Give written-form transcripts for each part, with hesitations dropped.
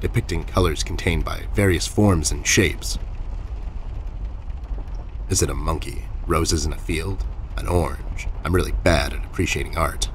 depicting colors contained by various forms and shapes. Is it a monkey? Roses in a field? An orange? I'm really bad at appreciating art.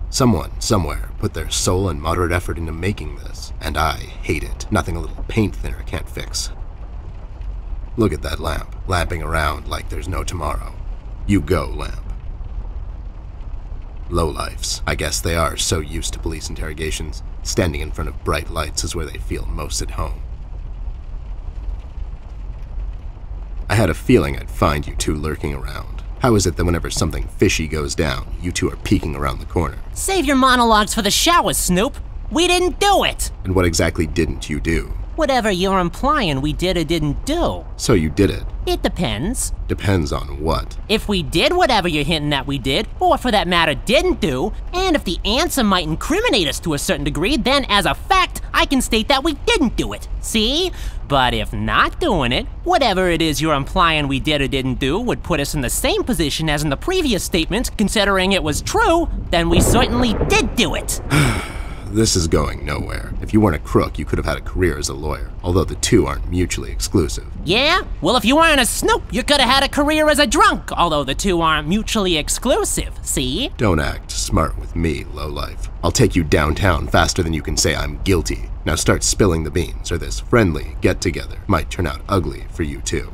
Someone, somewhere, put their soul and moderate effort into making this, and I hate it. Nothing a little paint thinner can't fix. Look at that lamp, lamping around like there's no tomorrow. You go, lamp. Lowlifes. I guess they are so used to police interrogations. Standing in front of bright lights is where they feel most at home. I had a feeling I'd find you two lurking around. How is it that whenever something fishy goes down, you two are peeking around the corner? Save your monologues for the shower, Snoop. We didn't do it! And what exactly didn't you do? Whatever you're implying we did or didn't do. So you did it. It depends. Depends on what? If we did whatever you're hinting that we did, or for that matter didn't do, and if the answer might incriminate us to a certain degree, then as a fact, I can state that we didn't do it. See? But if not doing it, whatever it is you're implying we did or didn't do would put us in the same position as in the previous statement, considering it was true, then we certainly did do it. This is going nowhere. If you weren't a crook, you could have had a career as a lawyer, although the two aren't mutually exclusive. Yeah? Well, if you weren't a Snoop, you could have had a career as a drunk, although the two aren't mutually exclusive, see? Don't act smart with me, lowlife. I'll take you downtown faster than you can say I'm guilty. Now start spilling the beans, or this friendly get-together might turn out ugly for you too.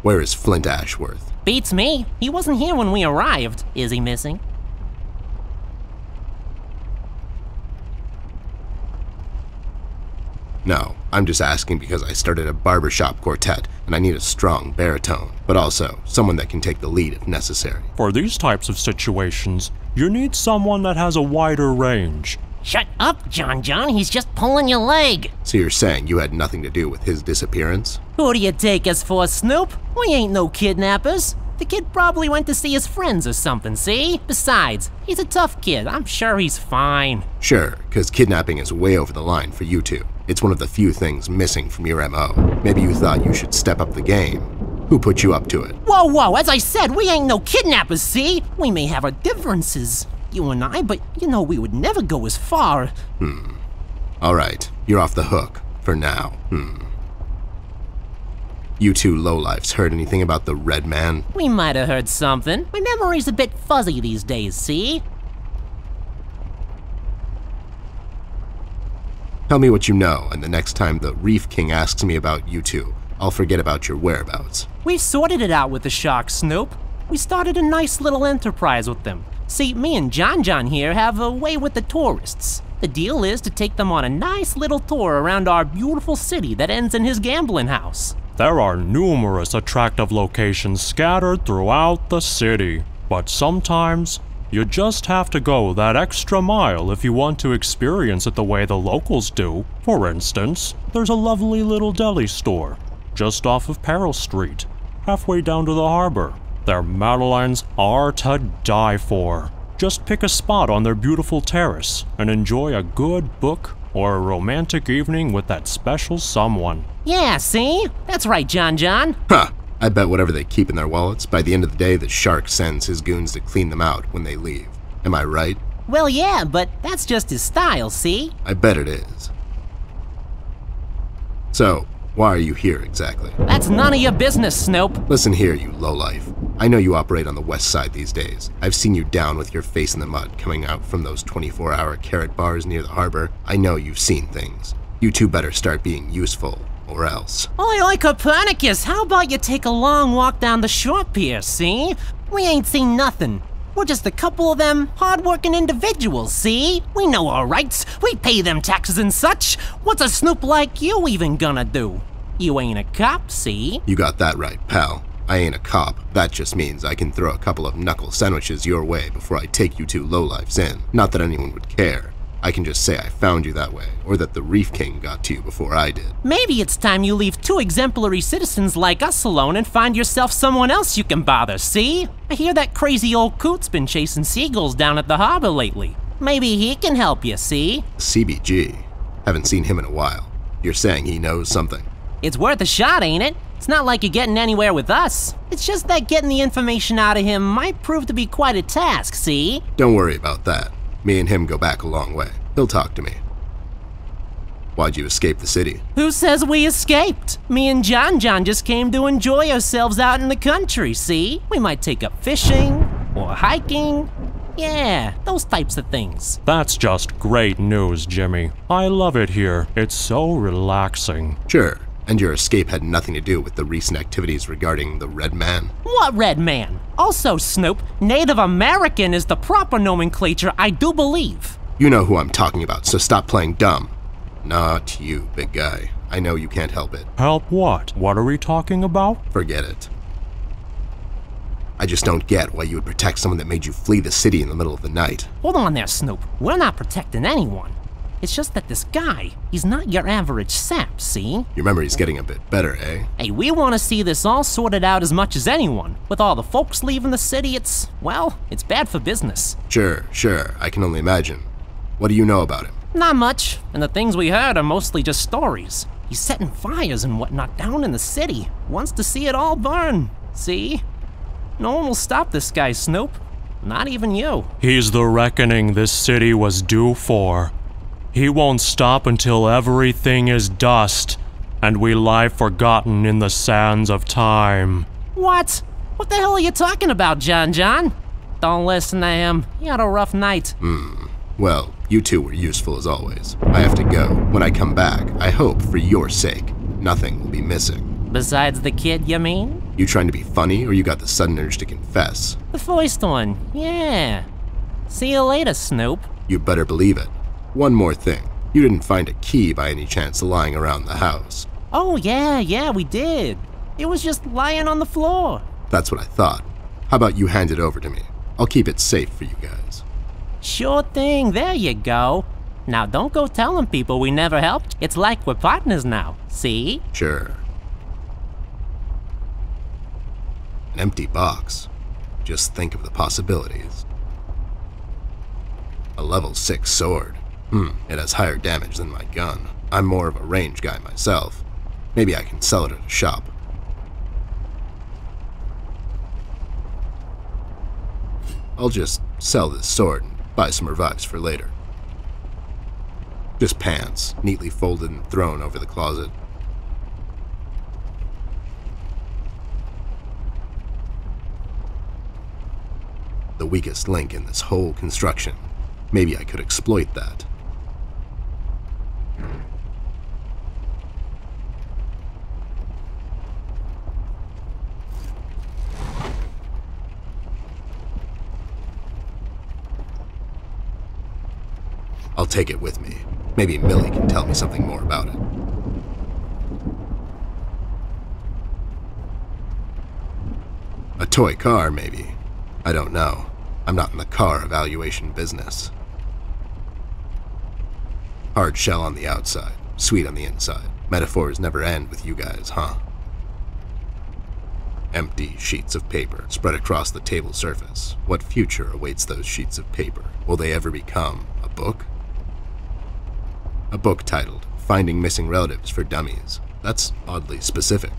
Where is Flint Ashworth? Beats me. He wasn't here when we arrived. Is he missing? No, I'm just asking because I started a barbershop quartet and I need a strong baritone, but also someone that can take the lead if necessary. For these types of situations, you need someone that has a wider range. Shut up, John. He's just pulling your leg. So you're saying you had nothing to do with his disappearance? Who do you take us for, Snoop? We ain't no kidnappers. The kid probably went to see his friends or something, see? Besides, he's a tough kid. I'm sure he's fine. Sure, because kidnapping is way over the line for you two. It's one of the few things missing from your MO. Maybe you thought you should step up the game. Who put you up to it? Whoa, as I said, we ain't no kidnappers, see? We may have our differences, you and I, but you know we would never go as far. All right, you're off the hook, for now. You two lowlifes heard anything about the Red Man? We might have heard something. My memory's a bit fuzzy these days, see? Tell me what you know, and the next time the Reef King asks me about you two, I'll forget about your whereabouts. We've sorted it out with the Sharks, Snoop. We started a nice little enterprise with them. See, me and John here have a way with the tourists. The deal is to take them on a nice little tour around our beautiful city that ends in his gambling house. There are numerous attractive locations scattered throughout the city, but sometimes you just have to go that extra mile if you want to experience it the way the locals do. For instance, there's a lovely little deli store just off of Peril Street, halfway down to the harbor. Their madeleines are to die for. Just pick a spot on their beautiful terrace and enjoy a good book or a romantic evening with that special someone. Yeah, see? That's right, John. Huh! I bet whatever they keep in their wallets, by the end of the day, the shark sends his goons to clean them out when they leave. Am I right? Well, yeah, but that's just his style, see? I bet it is. So, why are you here exactly? That's none of your business, Snoop. Listen here, you lowlife. I know you operate on the west side these days. I've seen you down with your face in the mud coming out from those 24-hour carrot bars near the harbor. I know you've seen things. You two better start being useful, or else. Oi, Copernicus, how about you take a long walk down the shore pier, see? We ain't seen nothing. We're just a couple of them hard-working individuals, see? We know our rights. We pay them taxes and such. What's a Snoop like you even gonna do? You ain't a cop, see? You got that right, pal. I ain't a cop. That just means I can throw a couple of knuckle sandwiches your way before I take you two lowlifes in. Not that anyone would care. I can just say I found you that way, or that the Reef King got to you before I did. Maybe it's time you leave two exemplary citizens like us alone and find yourself someone else you can bother, see? I hear that crazy old coot's been chasing seagulls down at the harbor lately. Maybe he can help you, see? CBG. Haven't seen him in a while. You're saying he knows something? It's worth a shot, ain't it? It's not like you're getting anywhere with us. It's just that getting the information out of him might prove to be quite a task, see? Don't worry about that. Me and him go back a long way. He'll talk to me. Why'd you escape the city? Who says we escaped? Me and John just came to enjoy ourselves out in the country, see? We might take up fishing or hiking. Yeah, those types of things. That's just great news, Jimmy. I love it here. It's so relaxing. Sure, and your escape had nothing to do with the recent activities regarding the Red Man? What Red Man? Also, Snoop, Native American is the proper nomenclature, I do believe. You know who I'm talking about, so stop playing dumb. Not you, big guy. I know you can't help it. Help what? What are we talking about? Forget it. I just don't get why you would protect someone that made you flee the city in the middle of the night. Hold on there, Snoop. We're not protecting anyone. It's just that this guy, he's not your average sap, see? Your memory's getting a bit better, eh? Hey, we want to see this all sorted out as much as anyone. With all the folks leaving the city, it's bad for business. Sure, I can only imagine. What do you know about him? Not much, and the things we heard are mostly just stories. He's setting fires and whatnot down in the city. Wants to see it all burn, see? No one will stop this guy, Snoop. Not even you. He's the reckoning this city was due for. He won't stop until everything is dust, and we lie forgotten in the sands of time. What? What the hell are you talking about, John? Don't listen to him. He had a rough night. Well, you two were useful as always. I have to go. When I come back, I hope, for your sake, nothing will be missing. Besides the kid, you mean? You trying to be funny, or you got the sudden urge to confess? The first one, yeah. See you later, Snoop. You better believe it. One more thing. You didn't find a key by any chance lying around the house? Oh, yeah, we did. It was just lying on the floor. That's what I thought. How about you hand it over to me? I'll keep it safe for you guys. Sure thing, there you go. Now don't go telling people we never helped. It's like we're partners now, see? Sure. An empty box. Just think of the possibilities. A level 6 sword. It has higher damage than my gun. I'm more of a range guy myself. Maybe I can sell it at a shop. I'll just sell this sword and buy some revives for later. Just pants, neatly folded and thrown over the closet. The weakest link in this whole construction. Maybe I could exploit that. I'll take it with me. Maybe Millie can tell me something more about it. A toy car, maybe. I don't know. I'm not in the car evaluation business. Hard shell on the outside, sweet on the inside. Metaphors never end with you guys, huh? Empty sheets of paper spread across the table surface. What future awaits those sheets of paper? Will they ever become a book? A book titled Finding Missing Relatives for Dummies. That's oddly specific.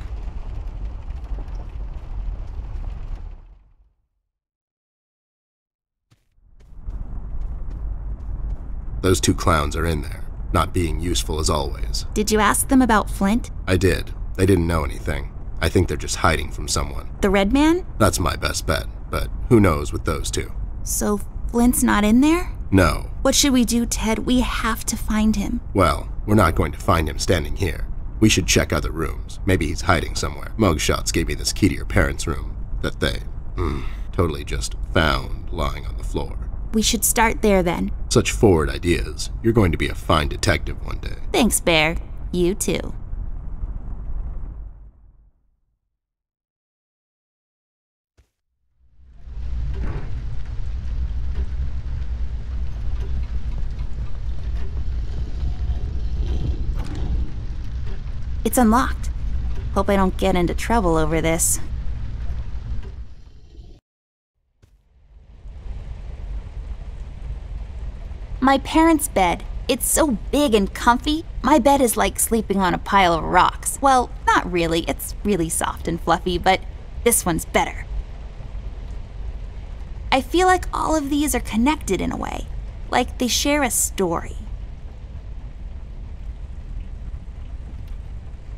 Those two clowns are in there, not being useful as always. Did you ask them about Flint? I did. They didn't know anything. I think they're just hiding from someone. The Red Man? That's my best bet, but who knows with those two. So Flint's not in there? No. What should we do, Ted? We have to find him. Well, we're not going to find him standing here. We should check other rooms. Maybe he's hiding somewhere. Mugshots gave me this key to your parents' room that they, totally just found lying on the floor. We should start there then. Such forward ideas. You're going to be a fine detective one day. Thanks, Bear. You too. It's unlocked. Hope I don't get into trouble over this. My parents' bed. It's so big and comfy, my bed is like sleeping on a pile of rocks. Well, not really, it's really soft and fluffy, but this one's better. I feel like all of these are connected in a way, like they share a story.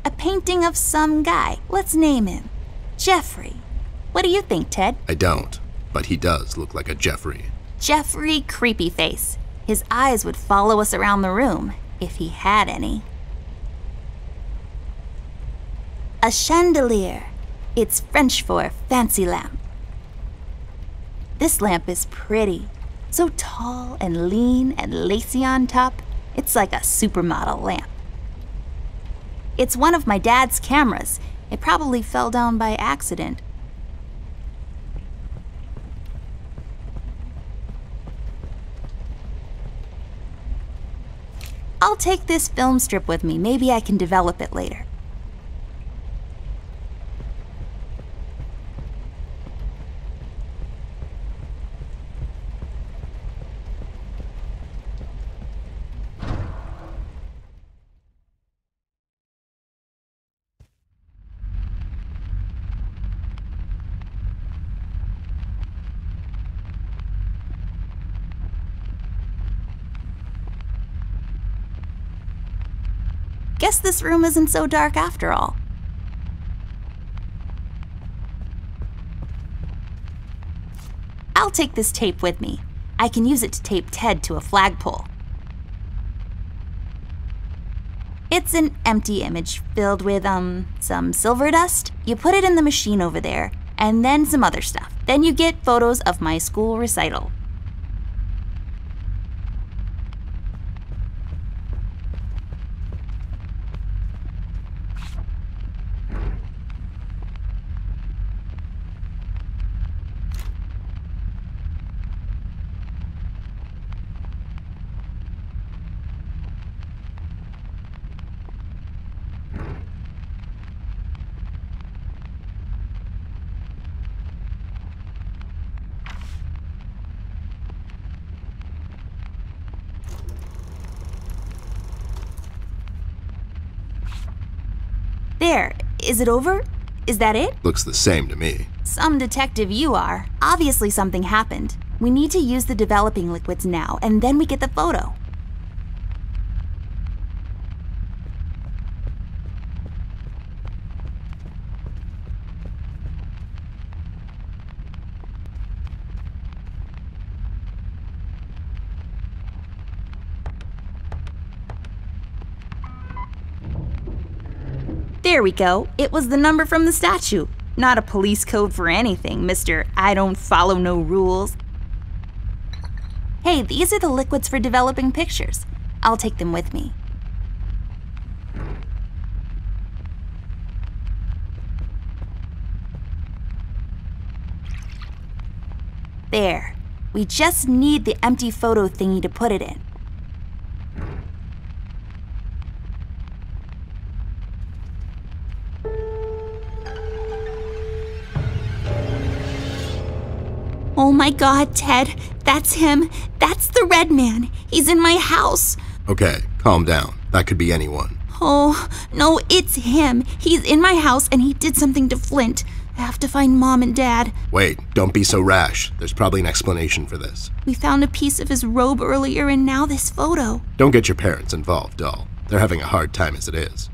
A painting of some guy, let's name him Jeffrey. What do you think, Ted? I don't, but he does look like a Jeffrey. Jeffrey Creepyface. His eyes would follow us around the room, if he had any. A chandelier. It's French for fancy lamp. This lamp is pretty. So tall and lean and lacy on top, it's like a supermodel lamp. It's one of my dad's cameras. It probably fell down by accident. I'll take this film strip with me. Maybe I can develop it later. Guess this room isn't so dark after all. I'll take this tape with me. I can use it to tape Ted to a flagpole. It's an empty image filled with, some silver dust. You put it in the machine over there, and then some other stuff. Then you get photos of my school recital. There, is it over? Is that it? Looks the same to me. Some detective you are. Obviously something happened. We need to use the developing liquids now, and then we get the photo. There we go. It was the number from the statue. Not a police code for anything, Mr. I don't follow no rules. Hey, these are the liquids for developing pictures. I'll take them with me. There. We just need the empty photo thingy to put it in. Oh my God, Ted, that's him. That's the red man. He's in my house. Okay, calm down. That could be anyone. Oh, no, it's him. He's in my house and he did something to Flint. I have to find Mom and Dad. Wait, don't be so rash. There's probably an explanation for this. We found a piece of his robe earlier and now this photo. Don't get your parents involved, doll. They're having a hard time as it is.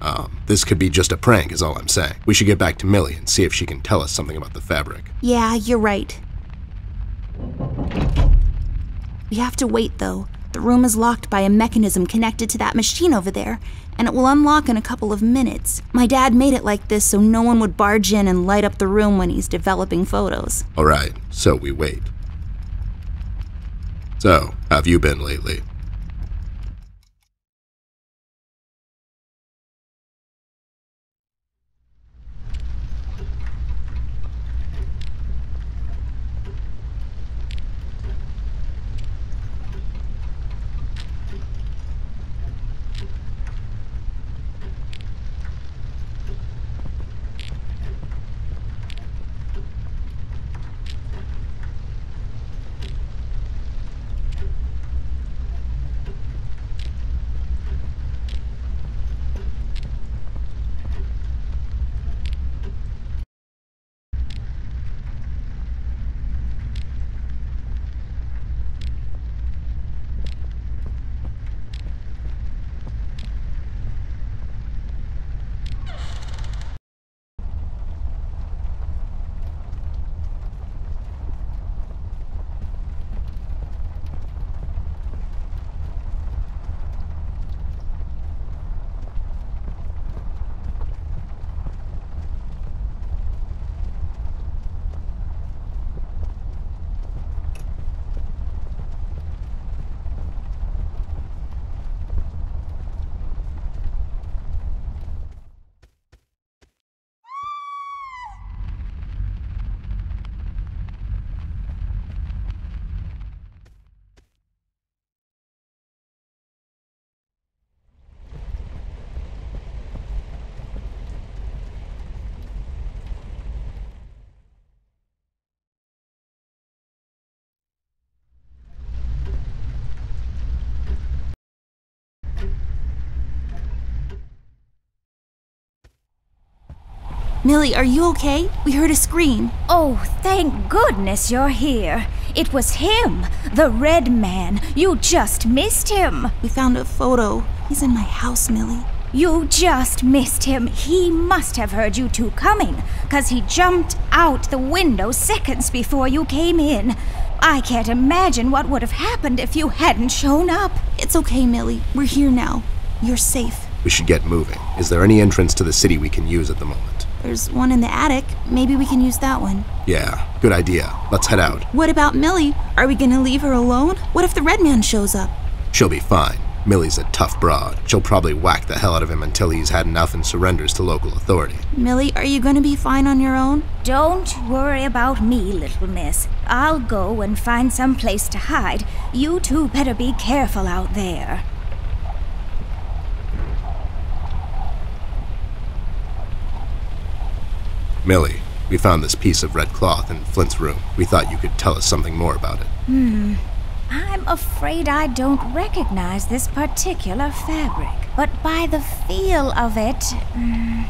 This could be just a prank is all I'm saying. We should get back to Millie and see if she can tell us something about the fabric. Yeah, you're right. We have to wait, though. The room is locked by a mechanism connected to that machine over there, and it will unlock in a couple of minutes. My dad made it like this so no one would barge in and light up the room when he's developing photos. All right, so we wait. So, how have you been lately? Millie, are you okay? We heard a scream. Oh, thank goodness you're here. It was him, the red man. You just missed him. We found a photo. He's in my house, Millie. You just missed him. He must have heard you two coming, 'cause he jumped out the window seconds before you came in. I can't imagine what would have happened if you hadn't shown up. It's okay, Millie. We're here now. You're safe. We should get moving. Is there any entrance to the city we can use at the moment? There's one in the attic. Maybe we can use that one. Yeah, good idea. Let's head out. What about Millie? Are we gonna leave her alone? What if the red man shows up? She'll be fine. Millie's a tough broad. She'll probably whack the hell out of him until he's had enough and surrenders to local authority. Millie, are you gonna be fine on your own? Don't worry about me, little miss. I'll go and find some place to hide. You two better be careful out there. Millie, we found this piece of red cloth in Flint's room. We thought you could tell us something more about it. I'm afraid I don't recognize this particular fabric, but by the feel of it,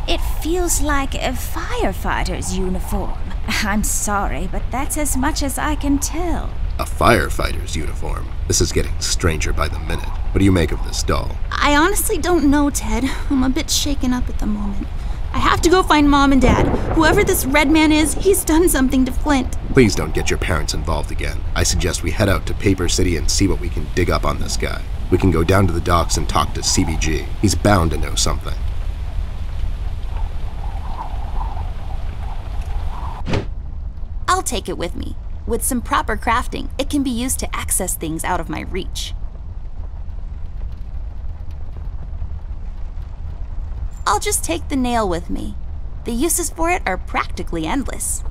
it feels like a firefighter's uniform. I'm sorry, but that's as much as I can tell. A firefighter's uniform? This is getting stranger by the minute. What do you make of this doll? I honestly don't know, Ted. I'm a bit shaken up at the moment. I have to go find Mom and Dad. Whoever this red man is, he's done something to Flint. Please don't get your parents involved again. I suggest we head out to Paper City and see what we can dig up on this guy. We can go down to the docks and talk to CBG. He's bound to know something. I'll take it with me. With some proper crafting, it can be used to access things out of my reach. I'll just take the nail with me. The uses for it are practically endless.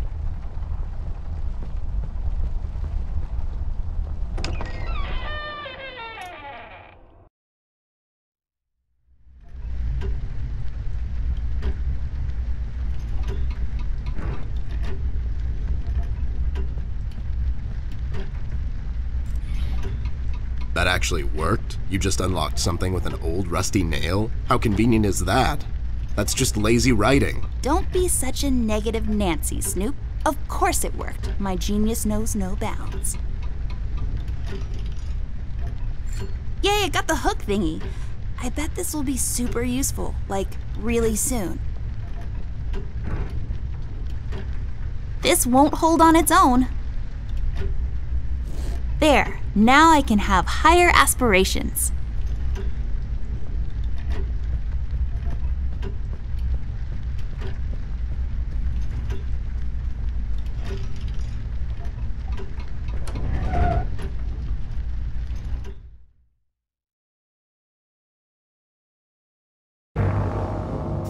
That actually worked? You just unlocked something with an old rusty nail? How convenient is that? That's just lazy writing. Don't be such a negative Nancy, Snoop. Of course it worked. My genius knows no bounds. Yay, I got the hook thingy. I bet this will be super useful, like really soon. This won't hold on its own. There, now I can have higher aspirations.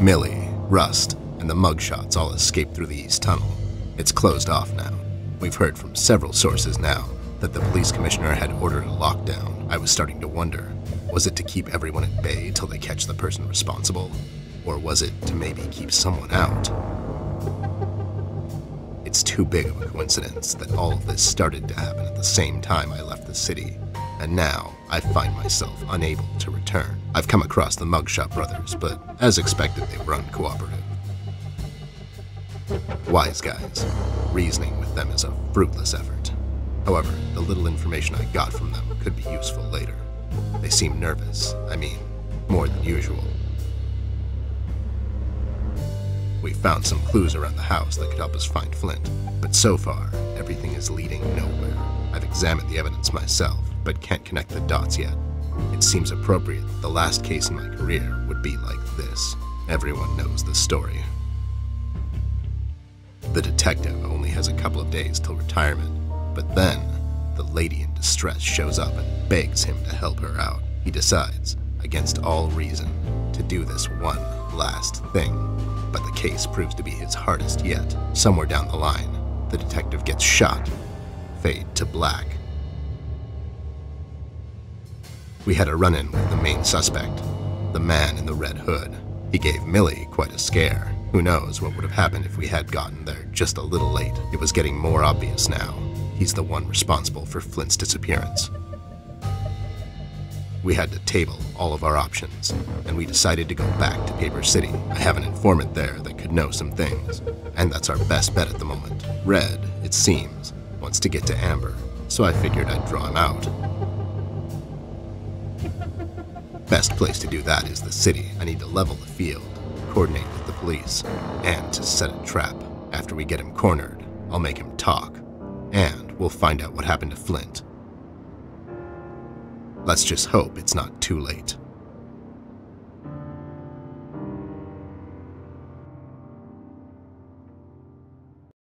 Millie, Rust, and the mugshots all escaped through the East Tunnel. It's closed off now. We've heard from several sources now that the police commissioner had ordered a lockdown. I was starting to wonder, was it to keep everyone at bay till they catch the person responsible? Or was it to maybe keep someone out? It's too big of a coincidence that all of this started to happen at the same time I left the city, and now I find myself unable to return. I've come across the Mugshot brothers, but as expected, they were uncooperative. Wise guys. Reasoning with them is a fruitless effort. However, the little information I got from them could be useful later. They seem nervous. I mean, more than usual. We found some clues around the house that could help us find Flint, but so far, everything is leading nowhere. I've examined the evidence myself, but can't connect the dots yet. It seems appropriate that the last case in my career would be like this. Everyone knows the story. The detective only has a couple of days till retirement, but then the lady in distress shows up and begs him to help her out. He decides, against all reason, to do this one last thing, but the case proves to be his hardest yet. Somewhere down the line, the detective gets shot. Fade to black. We had a run-in with the main suspect, the man in the red hood. He gave Millie quite a scare. Who knows what would have happened if we had gotten there just a little late. It was getting more obvious now. He's the one responsible for Flint's disappearance. we had to table all of our options, and we decided to go back to Paper City. I have an informant there that could know some things, and that's our best bet at the moment. Red, it seems, wants to get to Amber, so I figured I'd draw him out. Best place to do that is the city. I need to level the field, coordinate with the police, and to set a trap. After we get him cornered, I'll make him talk, and we'll find out what happened to Flint. Let's just hope it's not too late.